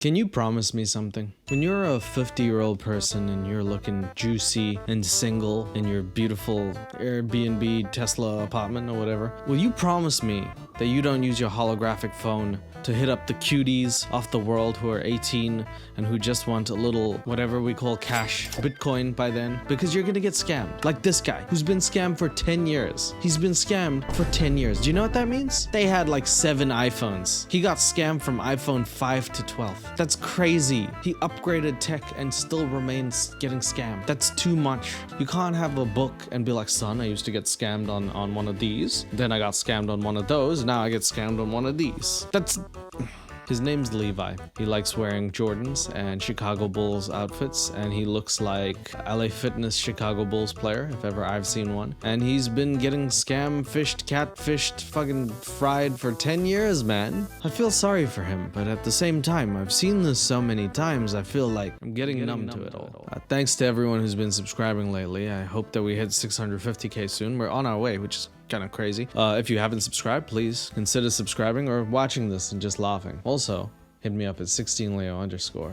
Can you promise me something? When you're a 50-year-old person and you're looking juicy and single in your beautiful Airbnb Tesla apartment or whatever, will you promise me that you don't use your holographic phone to hit up the cuties off the world who are 18 and who just want a little whatever we call cash, Bitcoin by then? Because you're gonna get scammed. Like this guy who's been scammed for 10 years. He's been scammed for 10 years. Do you know what that means? They had like 7 iPhones. He got scammed from iPhone 5 to 12. That's crazy. He upgraded tech and still remains getting scammed. That's too much. You can't have a book and be like, son, I used to get scammed on one of these. Then I got scammed on one of those. Now I get scammed on one of these. His name's Levi. He likes wearing Jordans and Chicago Bulls outfits, and he looks like LA Fitness Chicago Bulls player, if ever I've seen one. And he's been getting scam-fished, catfished, fucking fried for 10 years, man. I feel sorry for him, but at the same time, I've seen this so many times, I feel like I'm getting numb to it all. Thanks to everyone who's been subscribing lately. I hope that we hit 650k soon. We're on our way, which is kind of crazy. If you haven't subscribed, please consider subscribing or watching this and just laughing. Also, hit me up at 16leo_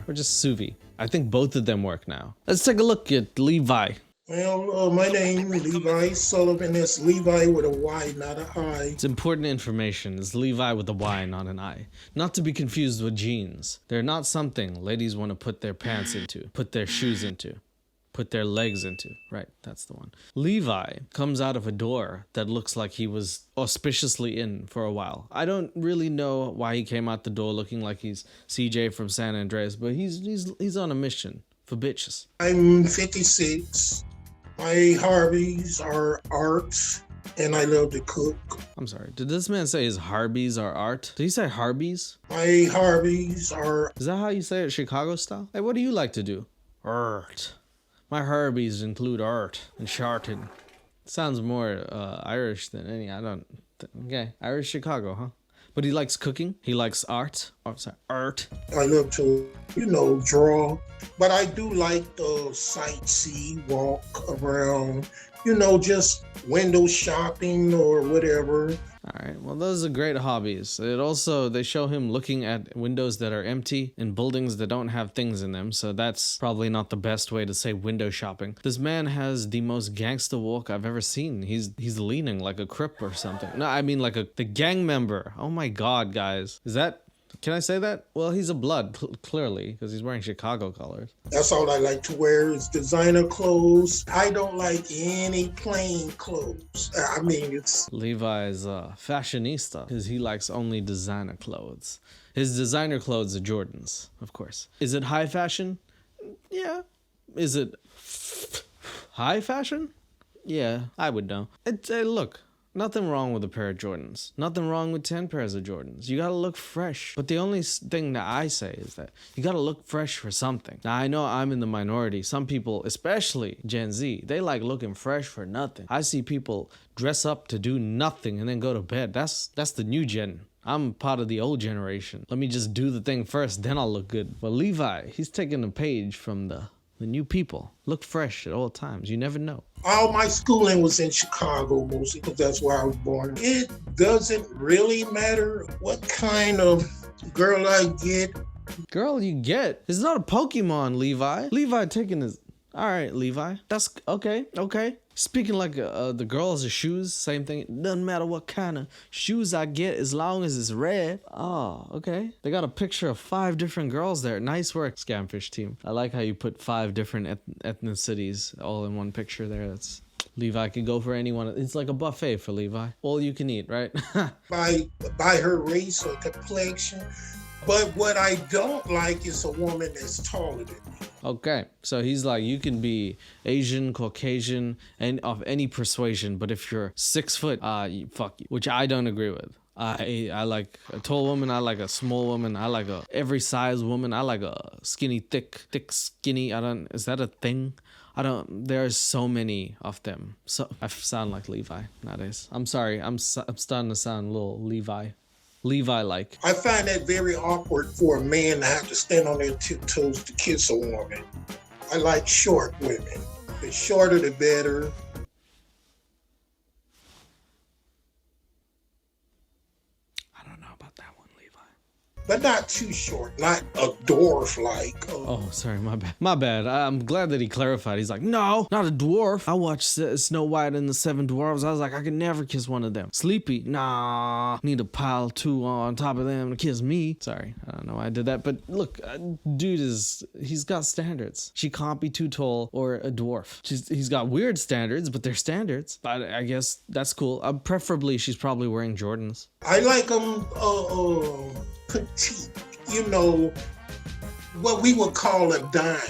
or just Suvi. I think both of them work now. Let's take a look at Levi. Well, my name is Levi Sullivan. That's Levi with a Y, not an I. It's important information. It's Levi with a Y, not an I. Not to be confused with jeans. They're not something ladies want to put their pants into, put their shoes into, put their legs into. Right, that's the one. Levi comes out of a door that looks like he was auspiciously in for a while. I don't really know why he came out the door looking like he's CJ from San Andreas, but he's on a mission for bitches. I'm 56. My hobbies are art, and I love to cook. I'm sorry, did this man say his hobbies are art? Did he say Harbies? My hobbies are... Is that how you say it, Chicago style? Hey, what do you like to do? Art. My hobbies include art and charting. Sounds more Irish than any. Okay, Irish Chicago, huh? But he likes cooking. He likes art. Oh, sorry, art. I love to, draw. But I do like to sightsee, walk around, just window shopping or whatever. All right, well, those are great hobbies. They show him looking at windows that are empty in buildings that don't have things in them, so that's probably not the best way to say window shopping. This man has the most gangster walk I've ever seen. He's leaning like a Crip or something. No, I mean like the gang member. Oh my God, guys. Can I say that? Well, he's a blood, clearly, because he's wearing Chicago colors. That's all I like to wear is designer clothes. I don't like any plain clothes. I mean, it's... Levi's a fashionista because he likes only designer clothes. His designer clothes are Jordans, of course. Is it high fashion? Yeah. Is it high fashion? Yeah, I would know. Look. Nothing wrong with a pair of Jordans. Nothing wrong with 10 pairs of Jordans. You gotta look fresh. But the only thing that I say is that you gotta look fresh for something. Now, I know I'm in the minority. Some people, especially Gen Z, they like looking fresh for nothing. I see people dress up to do nothing and then go to bed. That's the new gen. I'm part of the old generation. Let me just do the thing first, then I'll look good. But Levi, he's taking a page from the new people. Look fresh at all times. You never know. All my schooling was in Chicago mostly because that's where I was born. It doesn't really matter what kind of girl I get. Girl you get? It's not a Pokemon, Levi. Levi taking his... All right, Levi. That's okay. Speaking like the girls' shoes, same thing. It doesn't matter what kind of shoes I get as long as it's red. Oh, okay. They got a picture of 5 different girls there. Nice work, Scamfish team. I like how you put 5 different ethnicities all in one picture there. That's... Levi could go for anyone. It's like a buffet for Levi. All you can eat, right? by her race or complexion. But what I don't like is a woman that's taller than me. Okay, so he's like, you can be Asian, Caucasian, and of any persuasion, but if you're 6 foot, fuck you, which I don't agree with. I like a tall woman. I like a small woman. I like every size woman. I like a skinny, thick, skinny. Is that a thing? There's so many of them. So I sound like Levi nowadays. I'm sorry. I'm starting to sound a little Levi-like. I find that very awkward for a man to have to stand on their tiptoes to kiss a woman. I like short women. The shorter, the better. I don't know about that one, Levi. but not too short, not a dwarf like. Oh, sorry, my bad. My bad. I'm glad that he clarified. He's like, no, not a dwarf. I watched Snow White and the Seven Dwarfs. I was like, I could never kiss one of them. Sleepy? Nah. Need a pile two on top of them to kiss me. Sorry, I don't know why I did that. But look, dude he's got standards. She can't be too tall or a dwarf. He's got weird standards, but they're standards. But I guess that's cool. Preferably, she's probably wearing Jordans. I like them petite, you know, what we would call a dime.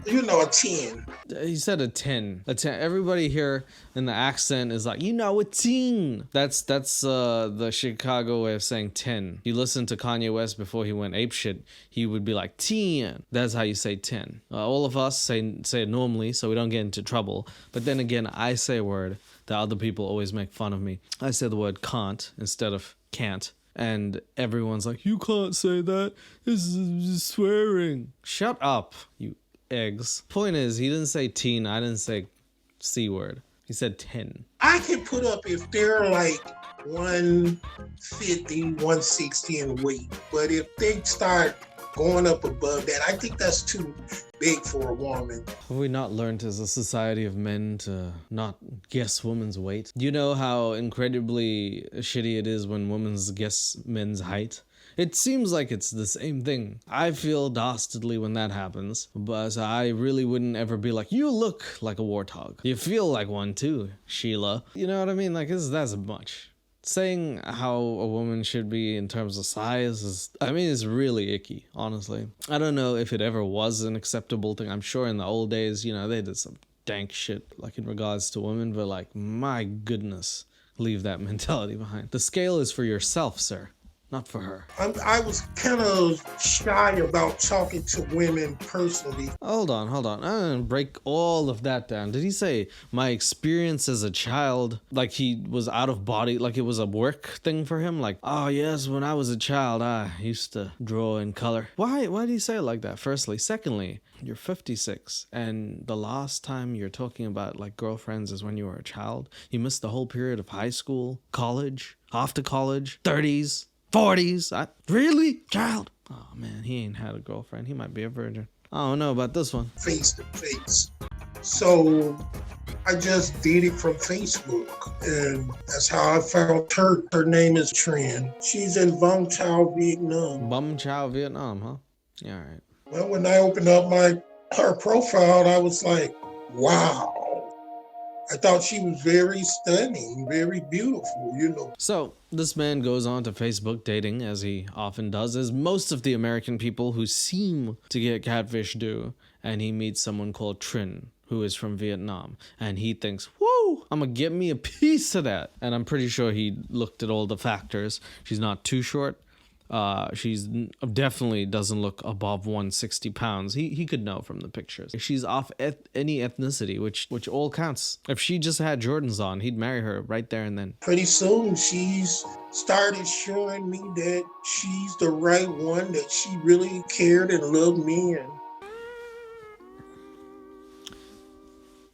You know, a 10. He said a 10. A 10. Everybody here in the accent is like, you know, a 10. That's the Chicago way of saying 10. You listen to Kanye West before he went apeshit, he would be like 10. That's how you say 10. All of us say it normally so we don't get into trouble. But then again, I say a word that other people always make fun of me. I say the word can't instead of can't. And everyone's like, you can't say that. This is swearing. Shut up, you eggs. Point is, he didn't say teen. I didn't say C word. He said 10. I can put up if they're like 150, 160 in weight. But if they start going up above that, I think that's too big for a woman. Have we not learned as a society of men to not guess women's weight? You know how incredibly shitty it is when women guess men's height? It seems like it's the same thing. I feel dastardly when that happens, but I really wouldn't ever be like, you look like a warthog. You feel like one too, Sheila. You know what I mean? Like, that's much. Saying how a woman should be in terms of size is really icky, honestly. I don't know if it ever was an acceptable thing. I'm sure in the old days, you know, they did some dank shit, like in regards to women, but like, my goodness, leave that mentality behind. The scale is for yourself, sir. Not for her. I was kind of shy about talking to women personally. Hold on. I'm gonna break all of that down. Did he say my experience as a child, like he was out of body, like it was a work thing for him? Like, oh yes, when I was a child, I used to draw in color. Why did he say it like that, firstly? Secondly, you're 56, and the last time you're talking about like girlfriends is when you were a child. You missed the whole period of high school, college, after college, 30s. 40s. Really? Child? Oh man, he ain't had a girlfriend. He might be a virgin. I don't know about this one. Face to face. So I just did it from Facebook, and that's how I found her. Her name is Trin. She's in Vung Chau, Vietnam. Bum Chow, Vietnam, huh? Yeah, all right. Well, when I opened up her profile, I was like, wow. I thought she was very stunning, very beautiful, you know. So, this man goes on to Facebook dating, as he often does, as most of the American people who seem to get catfish do, and he meets someone called Trin, who is from Vietnam, and he thinks, whoa, I'm gonna get me a piece of that. And I'm pretty sure he looked at all the factors. She's not too short. She's definitely doesn't look above 160 pounds. He could know from the pictures. She's off any ethnicity, which all counts. If she just had Jordans on, he'd marry her right there and then. Pretty soon, she's started showing me that she's the right one, that she really cared and loved me. And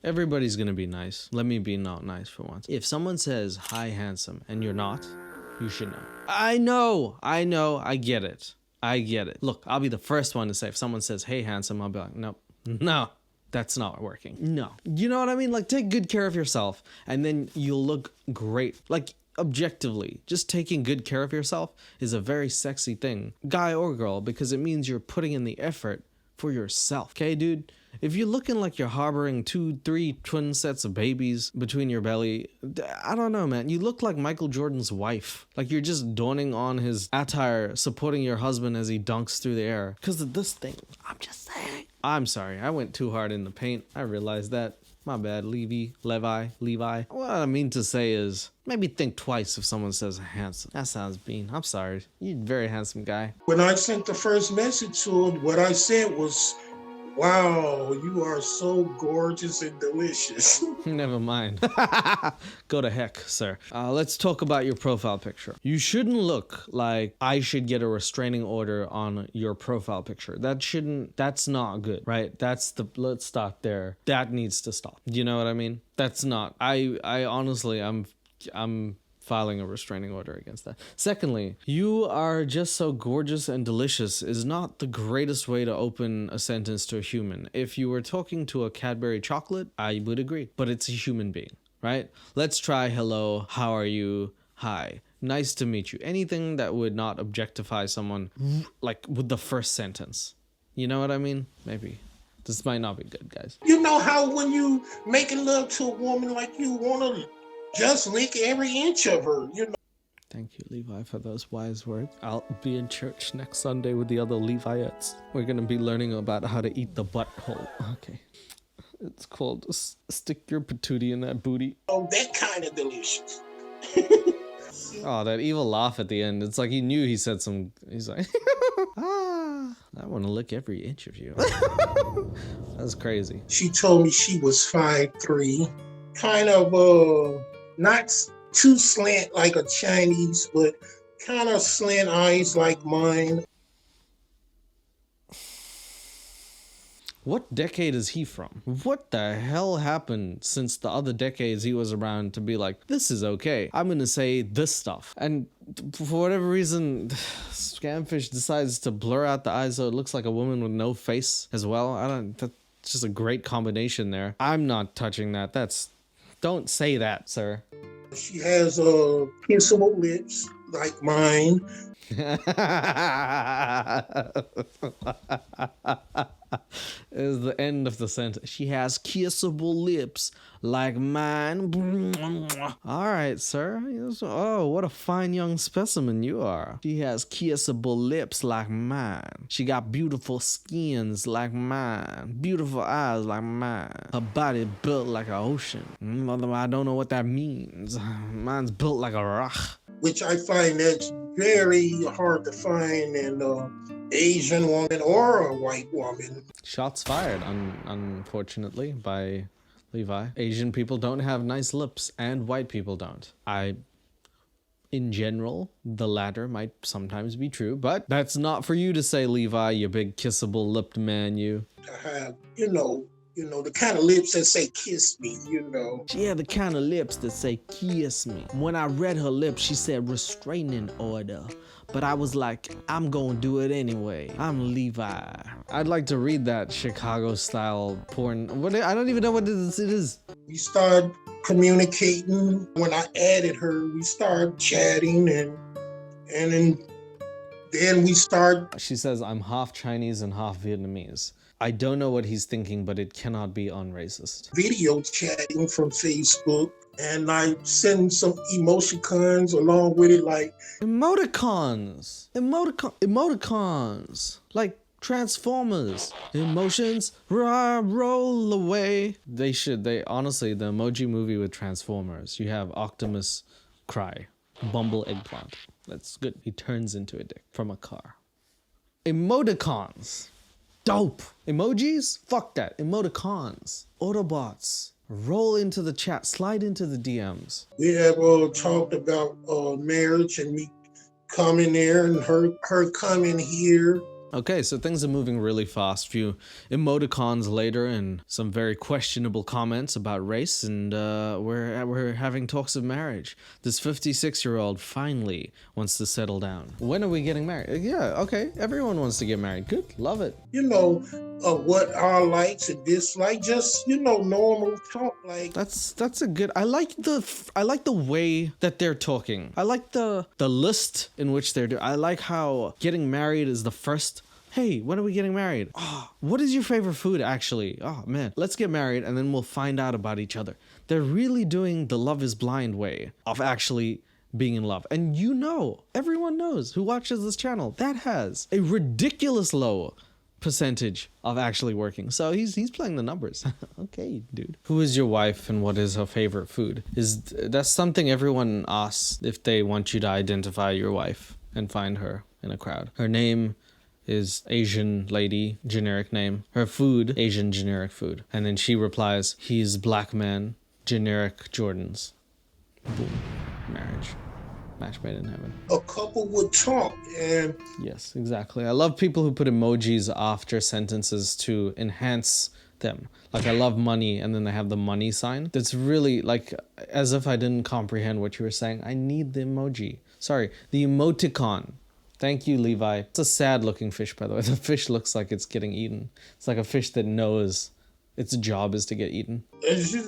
everybody's gonna be nice. Let me be not nice for once. If someone says, hi, handsome, and you're not, you should know. I know, I get it. Look, I'll be the first one to say, if someone says, hey, handsome, I'll be like, nope, no, that's not working. No. You know what I mean? Like, take good care of yourself, and then you'll look great. Like, objectively, just taking good care of yourself is a very sexy thing, guy or girl, because it means you're putting in the effort for yourself. Okay, dude? If you're looking like you're harboring 2-3 twin sets of babies between your belly, I don't know, man. You look like Michael Jordan's wife. Like you're just donning on his attire, supporting your husband as he dunks through the air. Because of this thing. I'm just saying. I'm sorry. I went too hard in the paint. I realized that. My bad, Levi. What I mean to say is, maybe think twice if someone says handsome. That sounds mean. I'm sorry. You're a very handsome guy. when I sent the first message to her, what I said was, wow, you are so gorgeous and delicious. Never mind. Go to heck, sir. Let's talk about your profile picture. You shouldn't look like I should get a restraining order on your profile picture. That's not good, right? Let's stop there. That needs to stop. You know what I mean? That's not, I honestly, I'm filing a restraining order against that. Secondly, you are just so gorgeous and delicious is not the greatest way to open a sentence to a human. If you were talking to a Cadbury chocolate, I would agree, but it's a human being, right? Let's try hello, how are you, hi, nice to meet you. Anything that would not objectify someone like with the first sentence. You know what I mean? Maybe. This might not be good, guys. You know how when you making love to a woman, like you want to just lick every inch of her, you know? Thank you, Levi, for those wise words. I'll be in church next Sunday with the other Leviettes. We're going to be learning about how to eat the butthole. Okay. It's called stick your patootie in that booty. Oh, that kind of delicious. Oh, that evil laugh at the end. It's like he knew he said some... He's like... I want to lick every inch of you. That's crazy. She told me she was 5'3", kind of not too slant like a Chinese, but kind of slant eyes like mine. What decade is he from? What the hell happened since the other decades he was around to be like, this is okay, I'm gonna say this stuff. And for whatever reason, Scamfish decides to blur out the eyes so it looks like a woman with no face as well. That's just a great combination there. I'm not touching that. Don't say that, sir. She has kissable lips like mine. Is the end of the sentence. She has kissable lips like mine. All right, sir. Oh, what a fine young specimen you are. She has kissable lips like mine. She got beautiful skins like mine. Beautiful eyes like mine. Her body built like an ocean. I don't know what that means. Mine's built like a rock. Which I find that's very hard to find in Asian woman or a white woman. Shots fired, unfortunately, by Levi. Asian people don't have nice lips, and white people don't. In general, the latter might sometimes be true, but that's not for you to say, Levi, you big kissable lipped man, you. To have, you know, the kind of lips that say kiss me, you know. Yeah, the kind of lips that say kiss me. When I read her lips, she said restraining order. But I was like, I'm gonna do it anyway. I'm Levi. I'd like to read that Chicago-style porn. I don't even know what it is. We started communicating. When I added her, we started chatting, and then we start. She says, I'm half Chinese and half Vietnamese. I don't know what he's thinking, but it cannot be unracist. Video chatting from Facebook, and I send some emoticons along with it, like emoticons, like Transformers. Emotions roll away. They honestly, the Emoji Movie with Transformers. You have Optimus cry, Bumble eggplant. That's good. He turns into a dick from a car. Emoticons. Dope. Emojis? Fuck that. Emoticons. Autobots. Roll into the chat. Slide into the DMs. We have talked about marriage and me coming there and her coming here. Okay, so things are moving really fast. Few emoticons later and some very questionable comments about race, and we're having talks of marriage. This 56-year-old finally wants to settle down. When are we getting married? Yeah, okay, everyone wants to get married. Good, love it. You know, what our likes and dislikes, just, you know, normal talk. Like that's a good. I like the way that they're talking. I like the list in which they're doing. I like how getting married is the first. Hey, when are we getting married? Oh, what is your favorite food, actually? Oh, man, let's get married and then we'll find out about each other. They're really doing the Love is Blind way of actually being in love. And you know, everyone knows who watches this channel, that has a ridiculous low percentage of actually working. So he's playing the numbers. Okay, dude. Who is your wife and what is her favorite food? That's something everyone asks if they want you to identify your wife and find her in a crowd. Her name is Asian lady, generic name. Her food, Asian generic food. And then she replies, he's black man, generic Jordans. Boom. Marriage. Match made in heaven. A couple would talk and... Yes, exactly. I love people who put emojis after sentences to enhance them. Like I love money, and then they have the money sign. That's really like as if I didn't comprehend what you were saying. I need the emoji. Sorry, the emoticon. Thank you, Levi. It's a sad looking fish, by the way. The fish looks like it's getting eaten. It's like a fish that knows its job is to get eaten.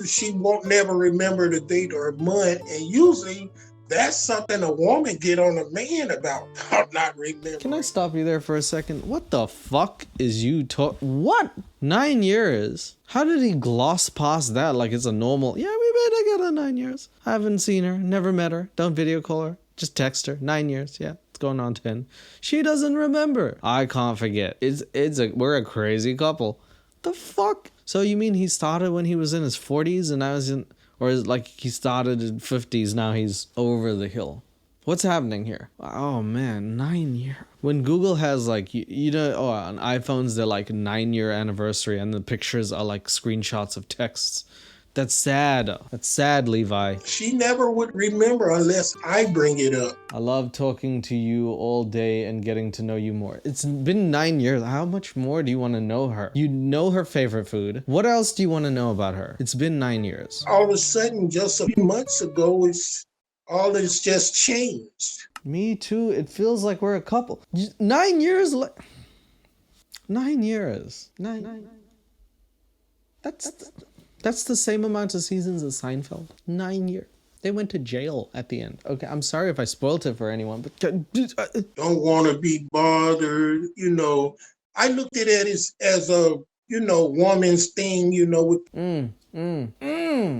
She won't never remember the date or month, and usually that's something a woman get on a man about not remembering. Can I stop you there for a second? What the fuck is you what? 9 years? How did he gloss past that like it's a normal, yeah, we've been together 9 years. I haven't seen her, never met her, don't video call her, just text her. 9 years, yeah. It's going on 10. She doesn't remember. I can't forget. We're a crazy couple. The fuck? So you mean he started when he was in his 40s and now he's in, or is like he started in 50s, now he's over the hill? What's happening here? Oh man, 9 years. When Google has like, you know, on iPhones, they're like 9-year anniversary and the pictures are like screenshots of texts. That's sad. That's sad, Levi. She never would remember unless I bring it up. I love talking to you all day and getting to know you more. It's been 9 years. How much more do you want to know her? You know her favorite food. What else do you want to know about her? It's been 9 years. All of a sudden, just a few months ago, all has just changed. Me too. It feels like we're a couple. 9 years. 9 years. Nine. That's the same amount of seasons as Seinfeld. 9 years. They went to jail at the end. Okay, I'm sorry if I spoiled it for anyone, but don't want to be bothered. You know, I looked at it as a, you know, woman's thing. You know, with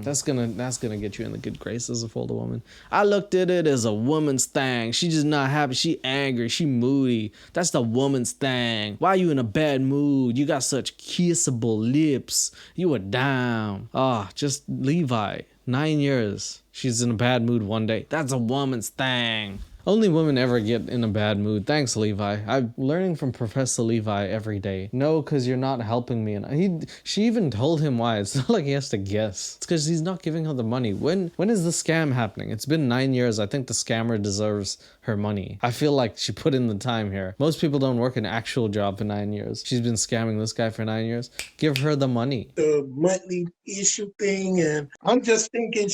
That's gonna get you in the good graces of older woman. I looked at it as a woman's thing. She just not happy. She angry. She moody. That's the woman's thing. Why you in a bad mood? You got such kissable lips. You were down. Just Levi. 9 years. She's in a bad mood one day. That's a woman's thing. Only women ever get in a bad mood. Thanks, Levi. I'm learning from Professor Levi every day. No, because you're not helping me. And she even told him why. It's not like he has to guess. It's because he's not giving her the money. When is the scam happening? It's been 9 years. I think the scammer deserves her money. I feel like she put in the time here. Most people don't work an actual job for 9 years. She's been scamming this guy for 9 years. Give her the money. The monthly issue thing, and I'm just thinking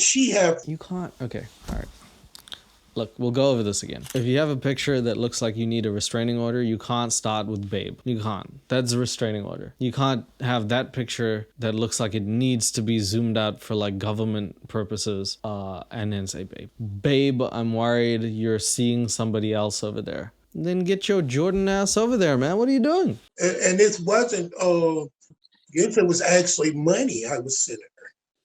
You can't. Okay. All right. Look, we'll go over this again. If you have a picture that looks like you need a restraining order, you can't start with babe. You can't. That's a restraining order. You can't have that picture that looks like it needs to be zoomed out for like government purposes, and then say babe. Babe, I'm worried you're seeing somebody else over there. Then get your Jordan ass over there, man. What are you doing? And this wasn't, if it was actually money I was sending.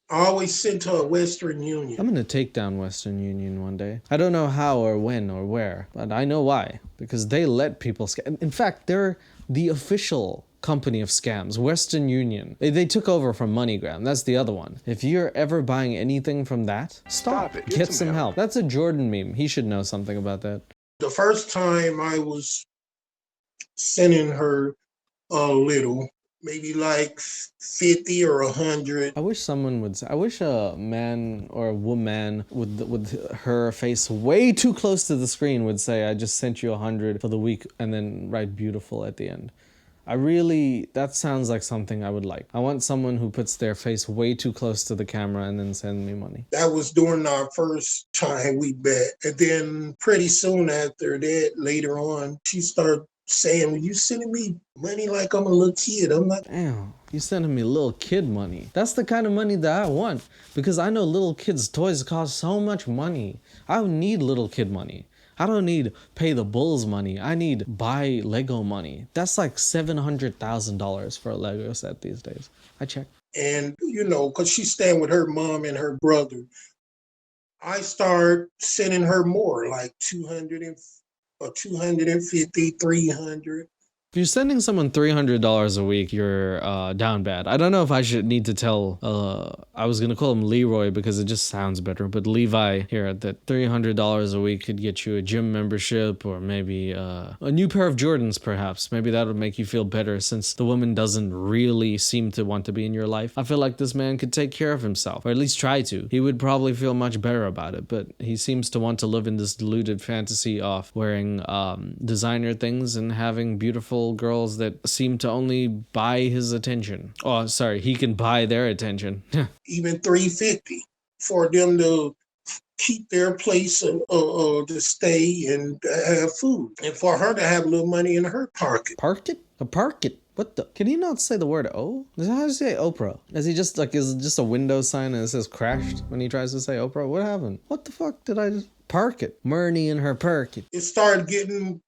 I always sent to a Western Union. I'm gonna take down Western Union one day. I don't know how or when or where, but I know why. Because they let people scam. In fact, they're the official company of scams. Western Union. They took over from MoneyGram. That's the other one. If you're ever buying anything from that, stop it. Get some help. That's a Jordan meme. He should know something about that. The first time I was sending her a little, maybe like 50 or 100. I wish a man or a woman with her face way too close to the screen would say, I just sent you 100 for the week, and then write beautiful at the end. That sounds like something I would like. I want someone who puts their face way too close to the camera and then send me money. That was during our first time we met. And then pretty soon after that, later on, she started saying, you sending me money like I'm a little kid. I'm not. Damn, you sending me little kid money. That's the kind of money that I want, because I know little kids' toys cost so much money. I don't need little kid money. I don't need pay the bulls money. I need buy Lego money. That's like $700,000 for a Lego set these days. I checked. And, you know, because she's staying with her mom and her brother, I start sending her more, like 200 or 250, 300. If you're sending someone $300 a week, you're down bad. I don't know if I should need to tell, I was going to call him Leroy because it just sounds better, but Levi here, that $300 a week could get you a gym membership or maybe a new pair of Jordans, perhaps. Maybe that would make you feel better since the woman doesn't really seem to want to be in your life. I feel like this man could take care of himself, or at least try to. He would probably feel much better about it, but he seems to want to live in this deluded fantasy of wearing designer things and having beautiful beautiful girls that seem to only buy his attention. Oh, sorry, he can buy their attention. Even $350 for them to keep their place to stay and have food, and for her to have a little money in her pocket. Park it? A park it? What the? Can he not say the word "oh"? How does he say Oprah? Is he just like, is it just a window sign and it says crashed when he tries to say Oprah? What happened? What the fuck did I just park it? Murney in her park it. It started getting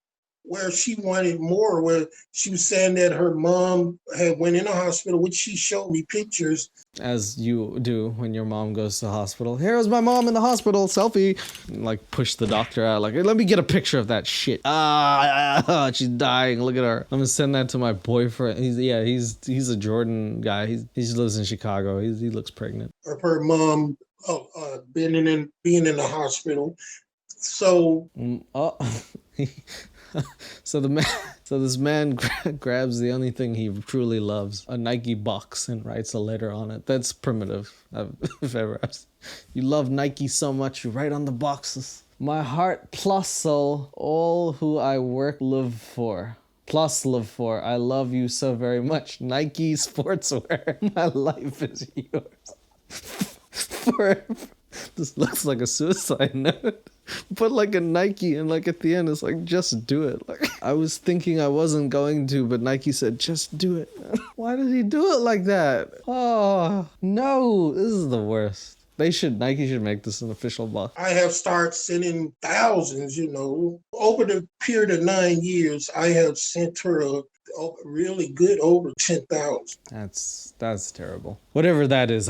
where she wanted more, where she was saying that her mom had went in the hospital, which she showed me pictures. As you do when your mom goes to the hospital. Here's my mom in the hospital, selfie. Like push the doctor out, like, let me get a picture of that shit. She's dying, look at her. I'm gonna send that to my boyfriend. He's a Jordan guy. He lives in Chicago. He looks pregnant. Of her mom being in the hospital. So So this man grabs the only thing he truly loves, a Nike box, and writes a letter on it. That's primitive, if ever. You love Nike so much, you write on the boxes. My heart plus soul, all who I work live for. Plus live for. I love you so very much. Nike sportswear. My life is yours. Forever. This looks like a suicide note. But like a Nike, and like at the end it's like, just do it. Like, I was thinking I wasn't going to, but Nike said just do it. Why did he do it like that? Oh no, this is the worst. Nike should make this an official box. I have started sending thousands, over the period of 9 years. I have sent her a really good over 10,000. That's terrible. Whatever that is,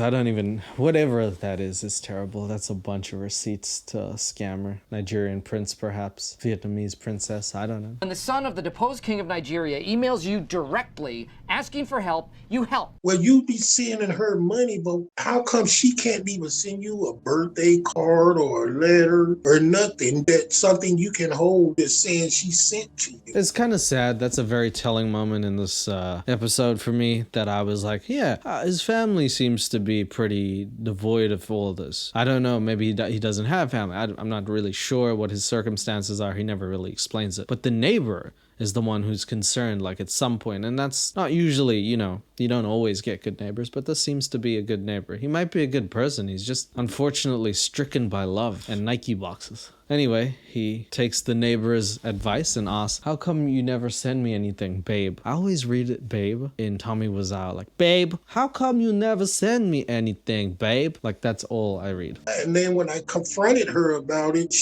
whatever that is terrible. That's a bunch of receipts to a scammer. Nigerian prince, perhaps. Vietnamese princess, I don't know. When the son of the deposed king of Nigeria emails you directly asking for help, you help. Well, you be sending her money, but how come she can't even send you a birthday card or a letter or nothing, that something you can hold that's saying she sent to you? It's kind of sad. That's a very telling moment in this episode for me, that I was like, his family seems to be pretty devoid of all this. I don't know, maybe he doesn't have family. I'm not really sure what his circumstances are. He never really explains it. But the neighbor is the one who's concerned, like, at some point, and that's not usually, you don't always get good neighbors, but this seems to be a good neighbor. He might be a good person, he's just unfortunately stricken by love and Nike boxes. Anyway, he takes the neighbor's advice and asks, how come you never send me anything, babe? I always read it, babe, in Tommy Wiseau, like, babe, how come you never send me anything, babe? Like, that's all I read. And then when I confronted her about it,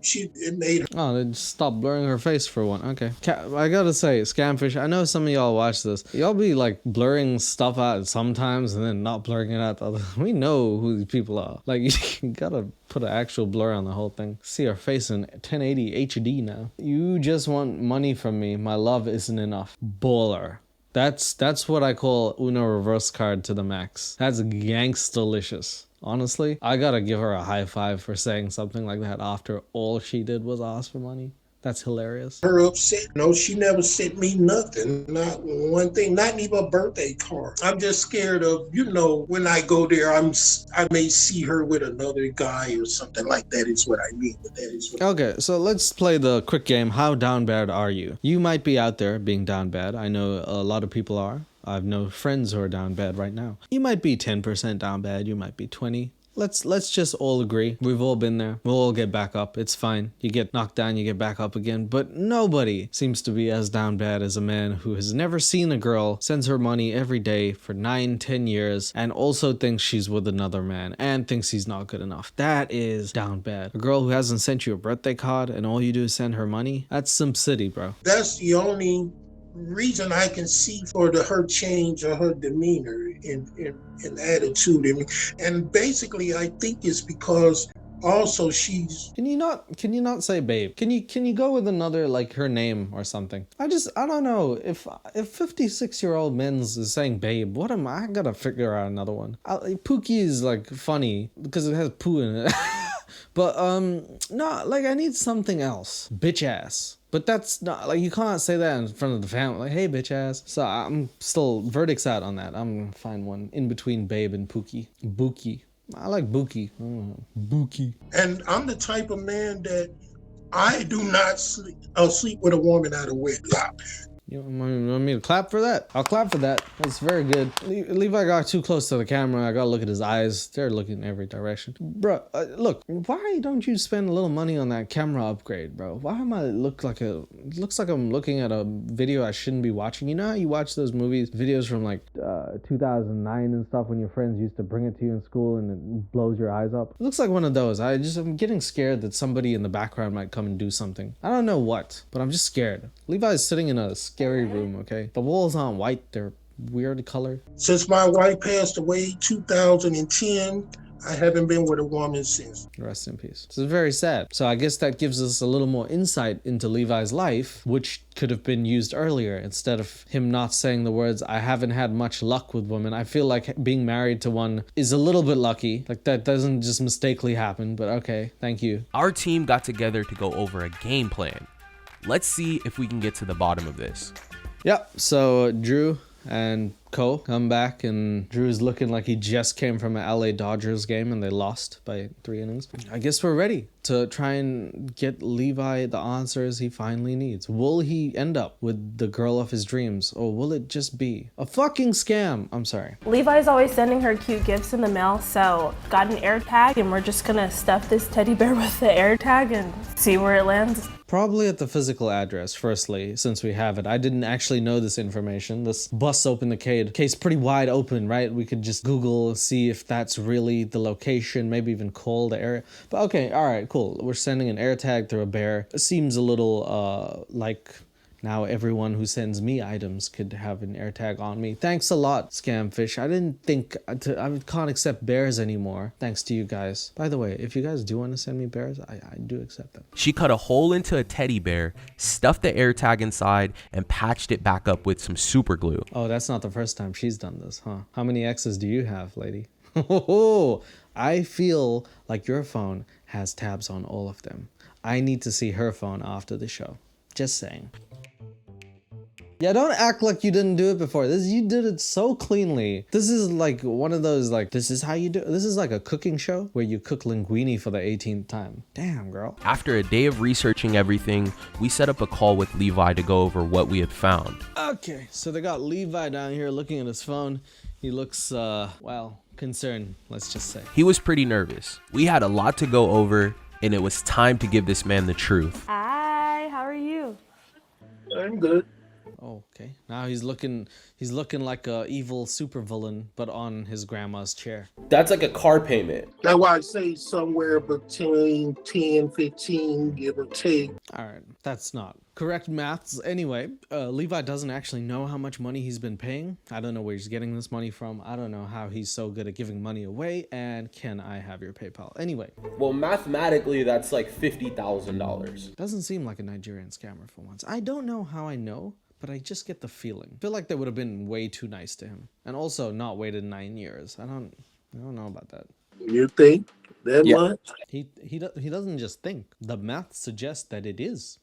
it made her. Oh, they just stopped blurring her face for one. Okay. I gotta say, Scamfish, I know some of y'all watch this. Y'all be like blurring stuff out sometimes and then not blurring it out. We know who these people are. Like, you gotta put an actual blur on the whole thing. See her face in 1080 HD now. You just want money from me. My love isn't enough. Baller. That's what I call Uno reverse card to the max. That's gangstalicious. Honestly, I gotta give her a high five for saying something like that after all she did was ask for money. That's hilarious. Her upset. No, she never sent me nothing. Not one thing. Not even a birthday card. I'm just scared of, when I go there, I may see her with another guy or something like that. Is what I mean. Okay, so let's play the quick game. How down bad are you? You might be out there being down bad. I know a lot of people are. I've no friends who are down bad right now. You might be 10% down bad. You might be 20. Let's just all agree. We've all been there. We'll all get back up. It's fine. You get knocked down, you get back up again. But nobody seems to be as down bad as a man who has never seen a girl, sends her money every day for 9-10 years, and also thinks she's with another man and thinks he's not good enough. That is down bad. A girl who hasn't sent you a birthday card and all you do is send her money? That's Sim City, bro. That's the only reason I can see for her change or her demeanor in attitude, and basically I think it's because also she's. Can you not say babe? Can you go with another, like, her name or something? I don't know if 56-year-old men's is saying babe. What am I gotta figure out another one? Pookie is like funny because it has poo in it. But no, like, I need something else. Bitch ass. But that's not, like, you can't say that in front of the family. Like, hey, bitch ass. So I'm still, verdict's out on that. I'm gonna find one in between babe and Pookie. Bookie. I like Bookie. Bookie. And I'm the type of man that I do not sleep with a woman out of wedlock. You want me to clap for that? I'll clap for that. That's very good. Levi got too close to the camera. I gotta look at his eyes. They're looking in every direction. Bro, look, why don't you spend a little money on that camera upgrade, bro? Why am I looks like I'm looking at a video I shouldn't be watching. You know how you watch those videos from like 2009 and stuff when your friends used to bring it to you in school and it blows your eyes up? It looks like one of those. I'm getting scared that somebody in the background might come and do something. I don't know what, but I'm just scared. Levi's sitting in a scary room, okay? The walls aren't white, they're weird color. Since my wife passed away 2010, I haven't been with a woman since. Rest in peace. This is very sad. So I guess that gives us a little more insight into Levi's life, which could have been used earlier instead of him not saying the words, I haven't had much luck with women. I feel like being married to one is a little bit lucky. Like that doesn't just mistakenly happen, but okay, thank you. Our team got together to go over a game plan. Let's see if we can get to the bottom of this. Yep, so Drew and Cole come back, and Drew's looking like he just came from an LA Dodgers game and they lost by 3 innings. I guess we're ready to try and get Levi the answers he finally needs. Will he end up with the girl of his dreams, or will it just be a fucking scam? I'm sorry. Levi's always sending her cute gifts in the mail, so got an air tag and we're just gonna stuff this teddy bear with the air tag and see where it lands. Probably at the physical address, firstly, since we have it. I didn't actually know this information. This busts open the case pretty wide open, right? We could just Google, see if that's really the location, maybe even call the area. But okay, all right, cool. We're sending an air tag through a bear. It seems a little like now everyone who sends me items could have an air tag on me. Thanks a lot, Scamfish. I didn't think I can't accept bears anymore, thanks to you guys. By the way, if you guys do want to send me bears, I do accept them. She cut a hole into a teddy bear, stuffed the air tag inside, and patched it back up with some super glue. Oh, that's not the first time she's done this, huh? How many exes do you have, lady? I feel like your phone has tabs on all of them. I need to see her phone after the show. Just saying. Yeah, don't act like you didn't do it before. You did it so cleanly. This is like one of those, like, this is how you do it. This is like a cooking show where you cook linguine for the 18th time. Damn, girl. After a day of researching everything, we set up a call with Levi to go over what we had found. Okay, so they got Levi down here looking at his phone. He looks, well, concerned, let's just say. He was pretty nervous. We had a lot to go over, and it was time to give this man the truth. Hi, how are you? I'm good. Oh, okay. Now he's looking like a evil supervillain, but on his grandma's chair. That's like a car payment. That's why I say somewhere between 10, 15, give or take. All right, that's not correct maths. Anyway, Levi doesn't actually know how much money he's been paying. I don't know where he's getting this money from. I don't know how he's so good at giving money away. And can I have your PayPal? Anyway. Well, mathematically, that's like $50,000. Doesn't seem like a Nigerian scammer for once. I don't know how I know, but I just get the feeling. I feel like they would have been way too nice to him. And also not waited 9 years. I don't know about that. You think that much? He doesn't just think. The math suggests that it is.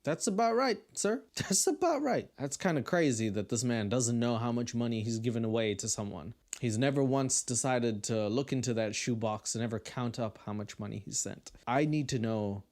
That's about right, sir. That's about right. That's kind of crazy that this man doesn't know how much money he's given away to someone. He's never once decided to look into that shoebox and ever count up how much money he sent. I need to know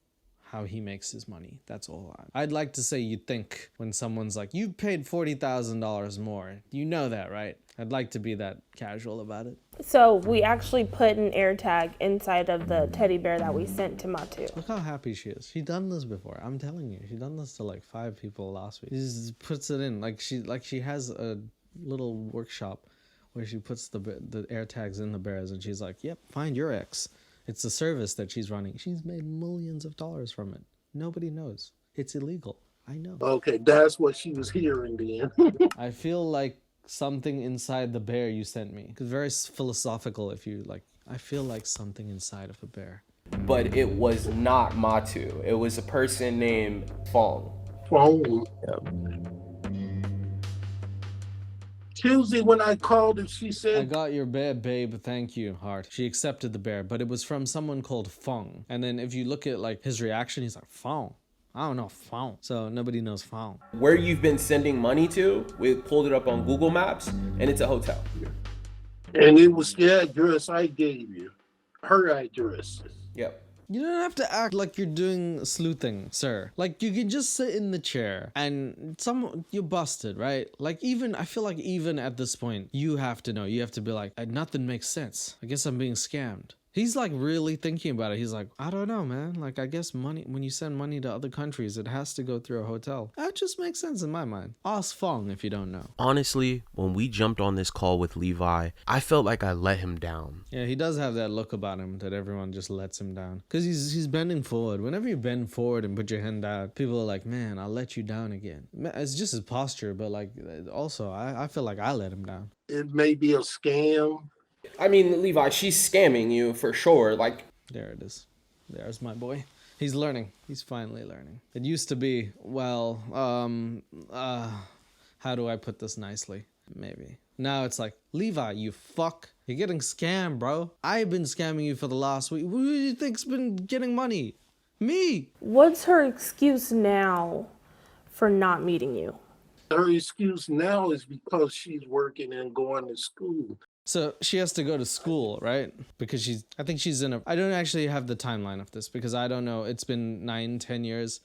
how he makes his money. That's all. I'd like to say you'd think when someone's like, you paid $40,000 more. You know that, right? I'd like to be that casual about it. So we actually put an air tag inside of the teddy bear that we sent to Matu. Look how happy she is. She done this before. I'm telling you. She done this to like 5 people last week. She just puts it in. Like she has a little workshop where she puts the air tags in the bears and she's like, yep, find your ex. It's a service that she's running. She's made millions of dollars from it. Nobody knows. It's illegal. I know. Okay, that's what she was hearing then. I feel like something inside the bear you sent me. It's very philosophical if you like. I feel like something inside of a bear. But it was not Matu. It was a person named Fong. Phone. Tuesday when I called and she I said, got your bear, babe. Thank you, heart. She accepted the bear, but it was from someone called Fong. And then if you look at like his reaction, he's like, Fong. I don't know, Fong. So nobody knows Fong. Where you've been sending money to, we pulled it up on Google Maps, and it's a hotel. and it was the address I gave you, her address. Yep. You don't have to act like you're doing sleuthing, sir. Like, you can just sit in the chair and you're busted, right? Like, I feel like even at this point, you have to know. You have to be like, nothing makes sense. I guess I'm being scammed. He's like really thinking about it. He's like, I don't know, man. Like, I guess money, when you send money to other countries, it has to go through a hotel. That just makes sense in my mind. Ask Fong if you don't know. Honestly, when we jumped on this call with Levi, I felt like I let him down. Yeah, he does have that look about him that everyone just lets him down. Because he's bending forward. Whenever you bend forward and put your hand out, people are like, man, I'll let you down again. It's just his posture, but like, also, I feel like I let him down. It may be a scam. I mean, Levi, she's scamming you for sure. Like, there it is. There's my boy. He's learning. He's finally learning. It used to be, well, how do I put this nicely? Maybe. Now it's like, Levi, you fuck. You're getting scammed, bro. I've been scamming you for the last week. Who do you think's been getting money? Me. What's her excuse now for not meeting you? Her excuse now is because she's working and going to school. So she has to go to school, right? Because I think she's I don't actually have the timeline of this because I don't know. It's been 9-10 years.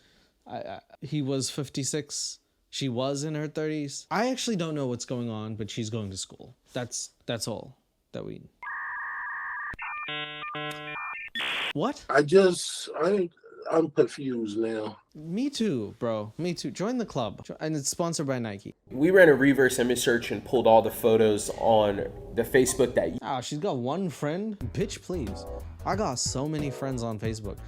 He was 56. She was in her 30s. I actually don't know what's going on, but she's going to school. That's all that we. What? I'm confused now. Me too, bro. Me too. Join the club. And it's sponsored by Nike. we ran a reverse image search and pulled all the photos on the Facebook that She's got one friend? Bitch, please. I got so many friends on Facebook.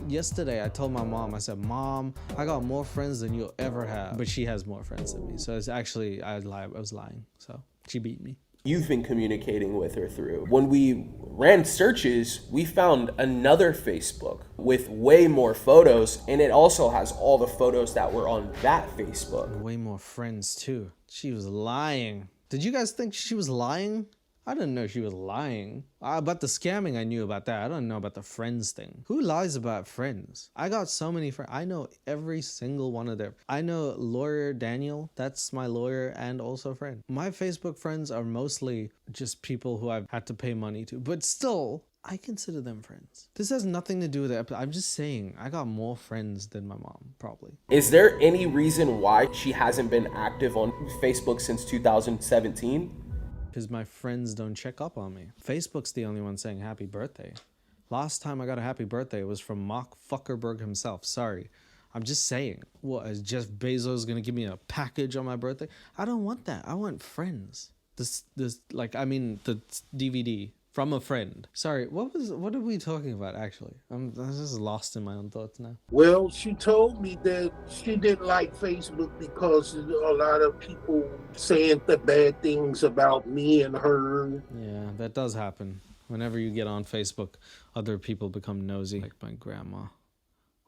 Yesterday, I told my mom, I said, Mom, I got more friends than you'll ever have. But she has more friends than me. So it's actually, I was lying. So she beat me. you've been communicating with her through. When we ran searches, we found another Facebook with way more photos, and it also has all the photos that were on that Facebook. Way more friends too. She was lying. Did you guys think she was lying? I didn't know she was lying. About the scamming, I knew about that. I don't know about the friends thing. Who lies about friends? I got so many friends. I know every single one of them. I know lawyer Daniel. That's my lawyer and also friend. My Facebook friends are mostly just people who I've had to pay money to. But still, I consider them friends. This has nothing to do with it. I'm just saying, I got more friends than my mom, probably. Is there any reason why she hasn't been active on Facebook since 2017? Because my friends don't check up on me. Facebook's the only one saying happy birthday. Last time I got a happy birthday was from Mark Fuckerberg himself. Sorry. I'm just saying. What, is Jeff Bezos gonna give me a package on my birthday? I don't want that. I want friends. The DVD from a friend. Sorry, what are we talking about actually? I'm just lost in my own thoughts now. Well, she told me that she didn't like Facebook because a lot of people saying the bad things about me and her. Yeah, that does happen. Whenever you get on Facebook, other people become nosy. Like my grandma.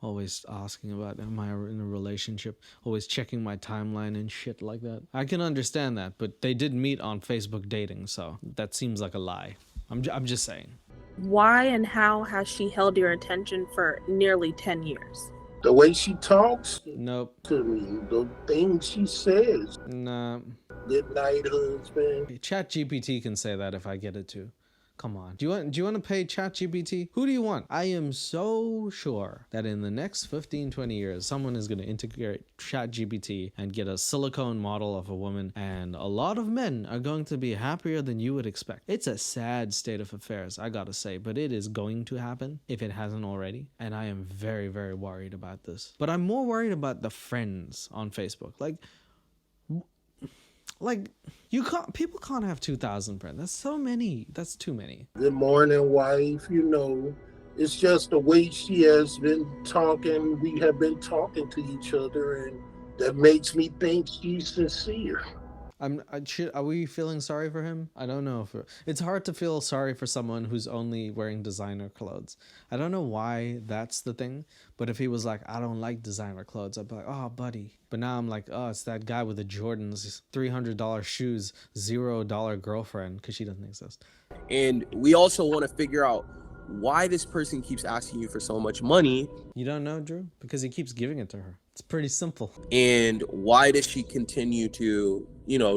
Always asking about, am I in a relationship? Always checking my timeline and shit like that. I can understand that, but they did meet on Facebook dating, so that seems like a lie. I'm just saying. Why and how has she held your attention for nearly 10 years? The way she talks Nope. to me, the things she says. Nah. Good night, husband. ChatGPT can say that if I get it to. Come on. Do you want to pay ChatGPT? Who do you want? I am so sure that in the next 15-20 years, someone is going to integrate ChatGPT and get a silicone model of a woman, and a lot of men are going to be happier than you would expect. It's a sad state of affairs, I gotta say, but it is going to happen if it hasn't already, and I am very, very worried about this. But I'm more worried about the friends on Facebook. Like, people can't have 2,000 friends. That's so many. That's too many. Good morning, wife. You know, it's just the way she has been talking. We have been talking to each other, and that makes me think she's sincere. Are we feeling sorry for him? I don't know. It's hard to feel sorry for someone who's only wearing designer clothes. I don't know why that's the thing, but if he was like, I don't like designer clothes, I'd be like, oh, buddy. But now I'm like, oh, it's that guy with the Jordans, $300 shoes, $0 girlfriend, because she doesn't exist. And we also want to figure out why this person keeps asking you for so much money. You don't know, Drew? Because he keeps giving it to her. It's pretty simple. And why does she continue to,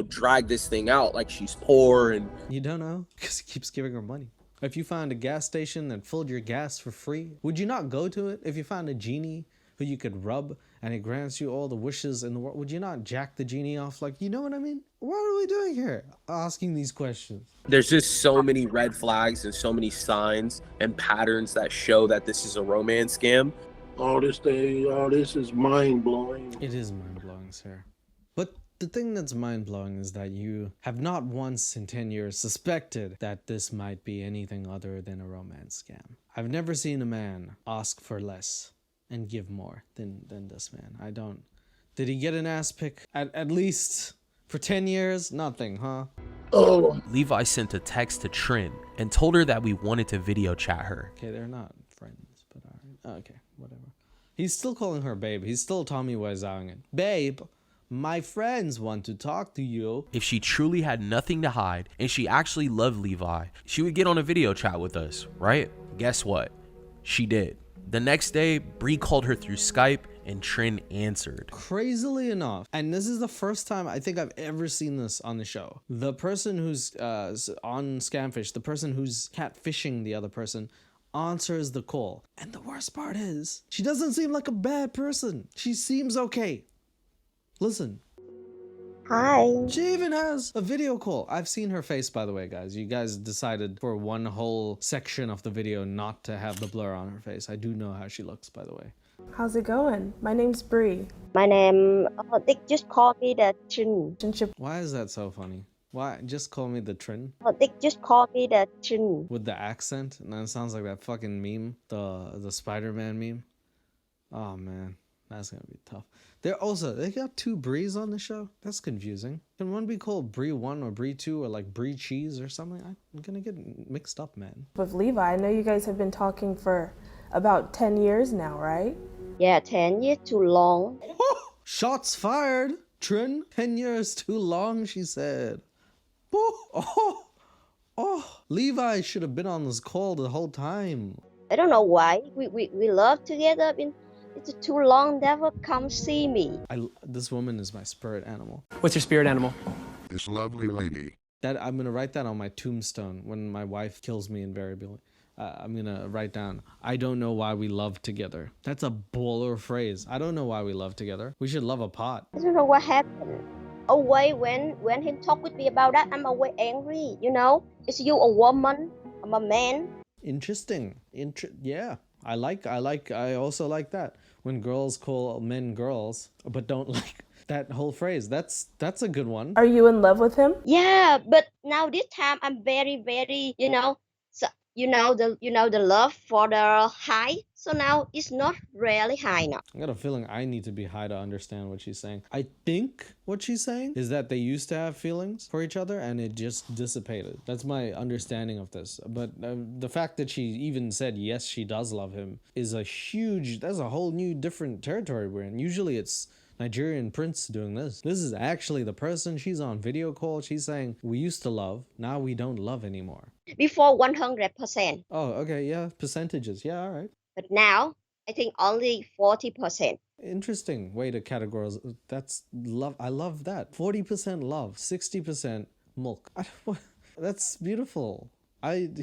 drag this thing out like she's poor? And you don't know? Because he keeps giving her money. If you found a gas station that filled your gas for free, would you not go to it? If you found a genie who you could rub and it grants you all the wishes in the world, would you not jack the genie off? Like, you know what I mean? What are we doing here? Asking these questions. There's just so many red flags and so many signs and patterns that show that this is a romance scam. All this is mind blowing. It is mind-blowing, sir. But the thing that's mind-blowing is that you have not once in 10 years suspected that this might be anything other than a romance scam. I've never seen a man ask for less and give more than this man. I don't. Did he get an ass pick at least for 10 years? Nothing, huh? Oh, Levi sent a text to Trin and told her that we wanted to video chat her. Okay, they're not friends, but alright. Okay, whatever. He's still calling her babe. He's still Tommy Wiseauing it. Babe, my friends want to talk to you. If she truly had nothing to hide and she actually loved Levi, she would get on a video chat with us, right? Guess what? She did. The next day, Bree called her through Skype and Trin answered. Crazily enough, and this is the first time I think I've ever seen this on the show, the person who's on Scamfish, the person who's catfishing the other person, answers the call. And the worst part is, she doesn't seem like a bad person. She seems okay. Listen. Hi. She even has a video call. I've seen her face, by the way, guys. You guys decided for one whole section of the video not to have the blur on her face. I do know how she looks, by the way. How's it going? My name's Bree. My name, they just call me the Trin. Why is that so funny? Why? Just call me the Trin? They just call me the Trin. With the accent? And then it sounds like that fucking meme. The Spider-Man meme. Oh, man. That's gonna be tough. They got two Brees on the show? That's confusing. Can one be called Bree 1 or Bree 2 or like Bree Cheese or something? I'm gonna get mixed up, man. With Levi, I know you guys have been talking for about 10 years now, right? Yeah, 10 years too long. Shots fired! Trin, 10 years too long, she said. Oh, Levi should have been on this call the whole time. I don't know why. We love together. It's too long, never come see me. This woman is my spirit animal. What's your spirit animal? This lovely lady. That I'm gonna write that on my tombstone when my wife kills me invariably. I'm gonna write down, I don't know why we love together. That's a baller phrase. I don't know why we love together. We should love apart. I don't know what happened. Away when he talked with me about that, I'm away angry, you know? Is you a woman? I'm a man. Interesting. Yeah. I also like that. When girls call men girls, but don't like that whole phrase. That's a good one. Are you in love with him? Yeah, but now this time I'm very, very, so, the love for the high. So now it's not really high now. I got a feeling I need to be high to understand what she's saying. I think what she's saying is that they used to have feelings for each other and it just dissipated. That's my understanding of this. But the fact that she even said, yes, she does love him is that's a whole new different territory we're in. Usually it's Nigerian prince doing this. This is actually the person. She's on video call. She's saying, we used to love, now we don't love anymore. Before 100%. Oh, okay, yeah, percentages. Yeah, all right. But now, I think only 40%. Interesting way to categorize. That's love. I love that. 40% love, 60% milk. That's beautiful.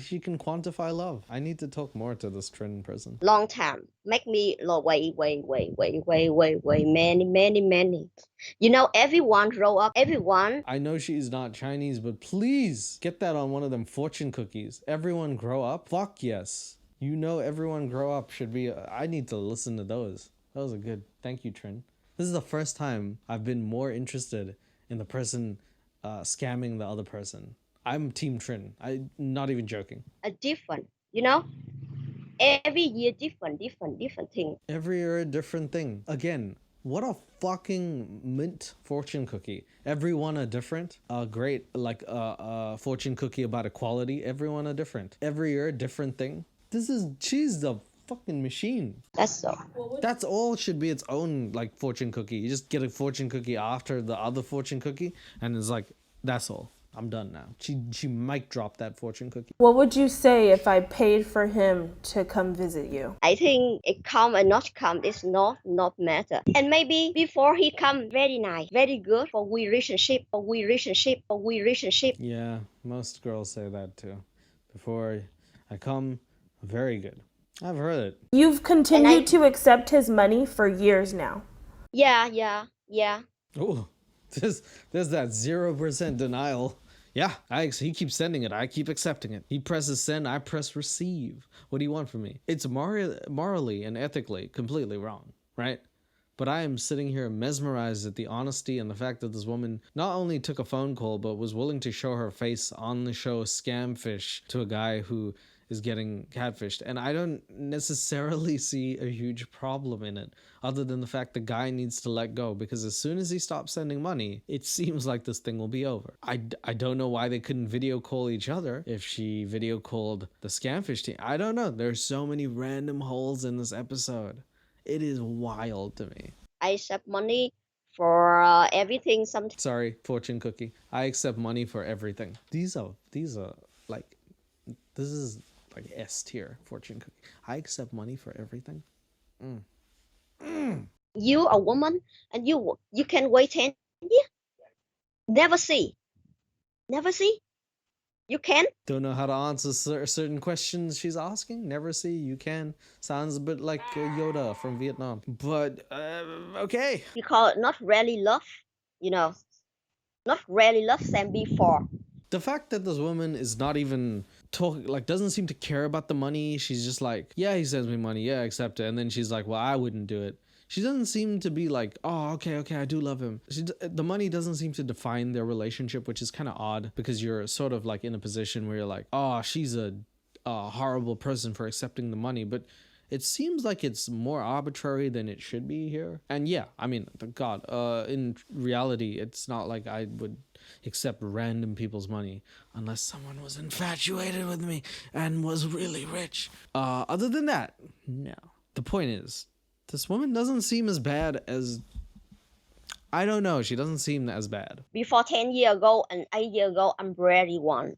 She can quantify love. I need to talk more to this Trin person. Long time. Make me wait, many. You know, everyone grow up, everyone. I know she's not Chinese, but please get that on one of them fortune cookies. Everyone grow up? Fuck yes. You know, everyone grow up should be. I need to listen to those. Those are good. Thank you, Trin. This is the first time I've been more interested in the person scamming the other person. I'm Team Trin. I'm not even joking. A different, you know? Every year different thing. Every year a different thing. Again, what a fucking mint fortune cookie. Everyone a different. Great, like a fortune cookie about equality. Everyone a different. Every year a different thing. She's the fucking machine. That's all. That's all should be its own like fortune cookie. You just get a fortune cookie after the other fortune cookie and it's like, that's all. I'm done now. She might drop that fortune cookie. What would you say if I paid for him to come visit you? I think it come and not come is not matter. And maybe before he come, very nice, very good for relationship. Yeah, most girls say that too. I come very good. I've heard it. You've continued to accept his money for years now. Yeah. Oh, there's that 0% denial. Yeah, he keeps sending it. I keep accepting it. He presses send, I press receive. What do you want from me? It's morally and ethically completely wrong, right? But I am sitting here mesmerized at the honesty and the fact that this woman not only took a phone call, but was willing to show her face on the show Scamfish to a guy who is getting catfished. And I don't necessarily see a huge problem in it, other than the fact the guy needs to let go, because as soon as he stops sending money, it seems like this thing will be over. I don't know why they couldn't video call each other if she video called the Scamfish team. I don't know. There's so many random holes in this episode. It is wild to me. I accept money for everything. Sorry, fortune cookie. I accept money for everything. These are like, this is like S tier fortune cookie. I accept money for everything. You a woman and you can wait 10 years. Never see. You can. Don't know how to answer certain questions she's asking. Never see, you can. Sounds a bit like Yoda from Vietnam. But, okay. We call it not really love, not really love Sam before. The fact that this woman is not even talking, like, doesn't seem to care about the money. She's just like, yeah, he sends me money. Yeah, I accept it. And then she's like, well, I wouldn't do it. She doesn't seem to be like, oh, okay, I do love him. The money doesn't seem to define their relationship, which is kind of odd, because you're sort of like in a position where you're like, oh, she's a horrible person for accepting the money. But it seems like it's more arbitrary than it should be here. And yeah, I mean, God, in reality, it's not like I would accept random people's money unless someone was infatuated with me and was really rich. Other than that, no. The point is, this woman doesn't seem as bad as, I don't know, she doesn't seem as bad. Before 10 years ago and 8 years ago, I'm very want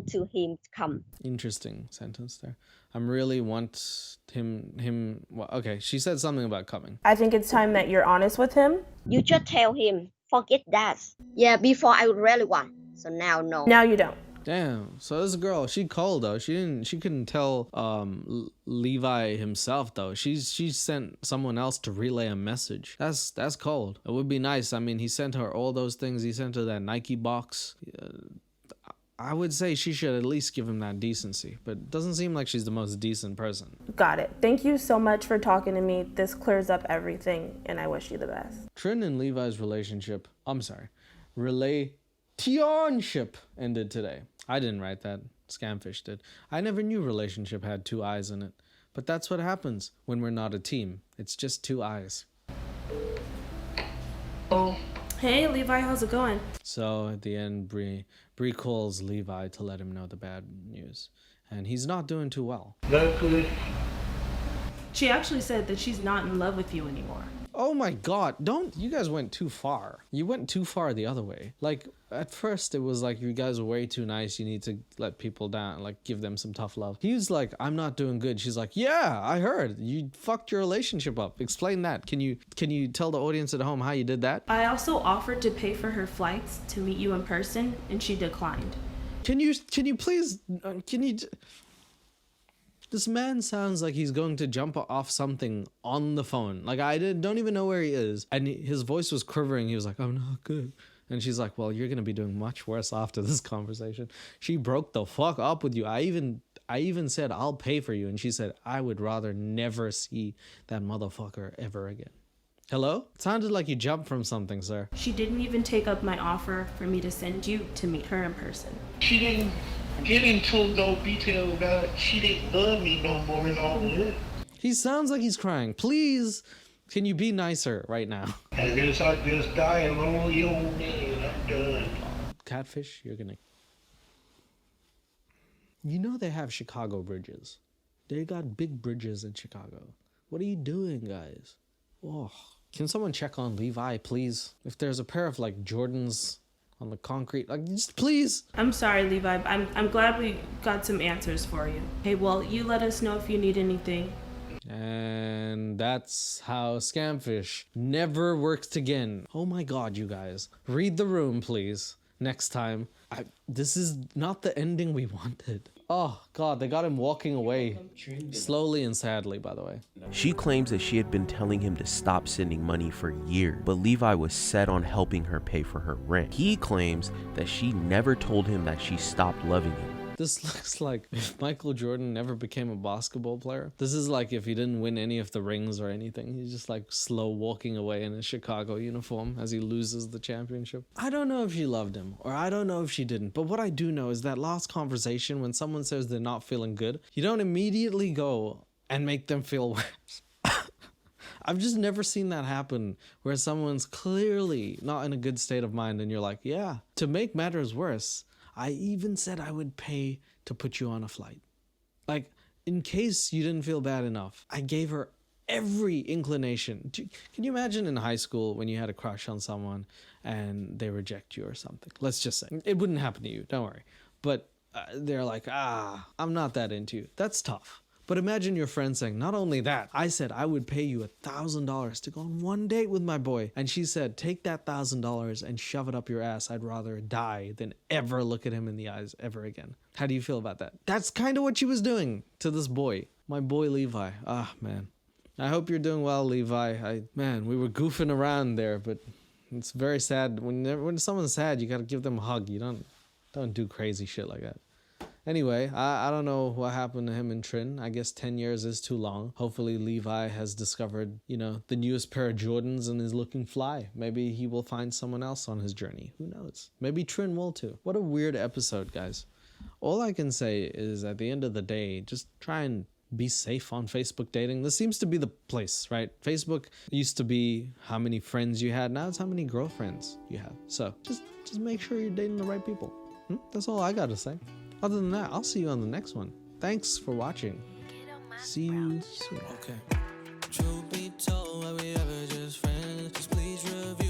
to him to come. Interesting sentence there. I'm really want him, well, okay, she said something about coming. I think it's time that you're honest with him. You just tell him, forget that. Yeah, before I would really want. So now, no. Now you don't. Damn. So this girl, she cold though. She couldn't tell Levi himself though. She sent someone else to relay a message. That's cold. It would be nice. I mean, he sent her all those things. He sent her that Nike box. I would say she should at least give him that decency, but it doesn't seem like she's the most decent person. Got it. Thank you so much for talking to me. This clears up everything, and I wish you the best. Trin and Levi's relationship, relationship ended today. I didn't write that. Scamfish did. I never knew relationship had two eyes in it. But that's what happens when we're not a team. It's just two eyes. Oh. Hey, Levi, how's it going? So at the end, Bree calls Levi to let him know the bad news. And he's not doing too well. Not good. She actually said that she's not in love with you anymore. Oh my God, you guys went too far. You went too far the other way. Like, at first it was like, you guys are way too nice. You need to let people down, like give them some tough love. He was like, I'm not doing good. She's like, yeah, I heard. You fucked your relationship up. Explain that. Can you tell the audience at home how you did that? I also offered to pay for her flights to meet you in person, and she declined. Can you please, this man sounds like he's going to jump off something on the phone. Like, don't even know where he is. And his voice was quivering. He was like, I'm not good. And she's like, well, you're going to be doing much worse after this conversation. She broke the fuck up with you. I even said, I'll pay for you. And she said, I would rather never see that motherfucker ever again. Hello? It sounded like you jumped from something, sir. She didn't even take up my offer for me to send you to meet her in person. She didn't get into no detail about it. She didn't love me no more and all that. He sounds like he's crying. Please, can you be nicer right now? I guess I just die a lonely old man. I'm done. Catfish, you're gonna... You know they have Chicago bridges. They got big bridges in Chicago. What are you doing, guys? Oh, can someone check on Levi, please? If there's a pair of, like, Jordans on the concrete, like, just please. I'm sorry, Levi. I'm glad we got some answers for you. Hey, well, you let us know if you need anything. And that's how Scamfish never works again. Oh my God, you guys. Read the room, please. Next time. This is not the ending we wanted. Oh God, they got him walking away. Slowly and sadly, by the way. She claims that she had been telling him to stop sending money for years, but Levi was set on helping her pay for her rent. He claims that she never told him that she stopped loving him. This looks like if Michael Jordan never became a basketball player. This is like if he didn't win any of the rings or anything. He's just like slow walking away in a Chicago uniform as he loses the championship. I don't know if she loved him or I don't know if she didn't. But what I do know is that last conversation, when someone says they're not feeling good, you don't immediately go and make them feel worse. I've just never seen that happen where someone's clearly not in a good state of mind and you're like, yeah, to make matters worse, I even said I would pay to put you on a flight. Like, in case you didn't feel bad enough, I gave her every inclination. Can you imagine in high school when you had a crush on someone and they reject you or something? Let's just say. It wouldn't happen to you, don't worry. But they're like, I'm not that into you. That's tough. But imagine your friend saying, not only that, I said I would pay you $1,000 to go on one date with my boy. And she said, take that $1,000 and shove it up your ass. I'd rather die than ever look at him in the eyes ever again. How do you feel about that? That's kind of what she was doing to this boy. My boy Levi. Ah, man. I hope you're doing well, Levi. Man, we were goofing around there, but it's very sad. When someone's sad, you gotta give them a hug. You don't do crazy shit like that. Anyway, I don't know what happened to him and Trin. I guess 10 years is too long. Hopefully Levi has discovered, the newest pair of Jordans and is looking fly. Maybe he will find someone else on his journey. Who knows? Maybe Trin will too. What a weird episode, guys. All I can say is at the end of the day, just try and be safe on Facebook dating. This seems to be the place, right? Facebook used to be how many friends you had. Now it's how many girlfriends you have. So just make sure you're dating the right people. That's all I got to say. Other than that, I'll see you on the next one. Thanks for watching. See you soon. Okay. Truth be told, are we ever just friends? Just please review.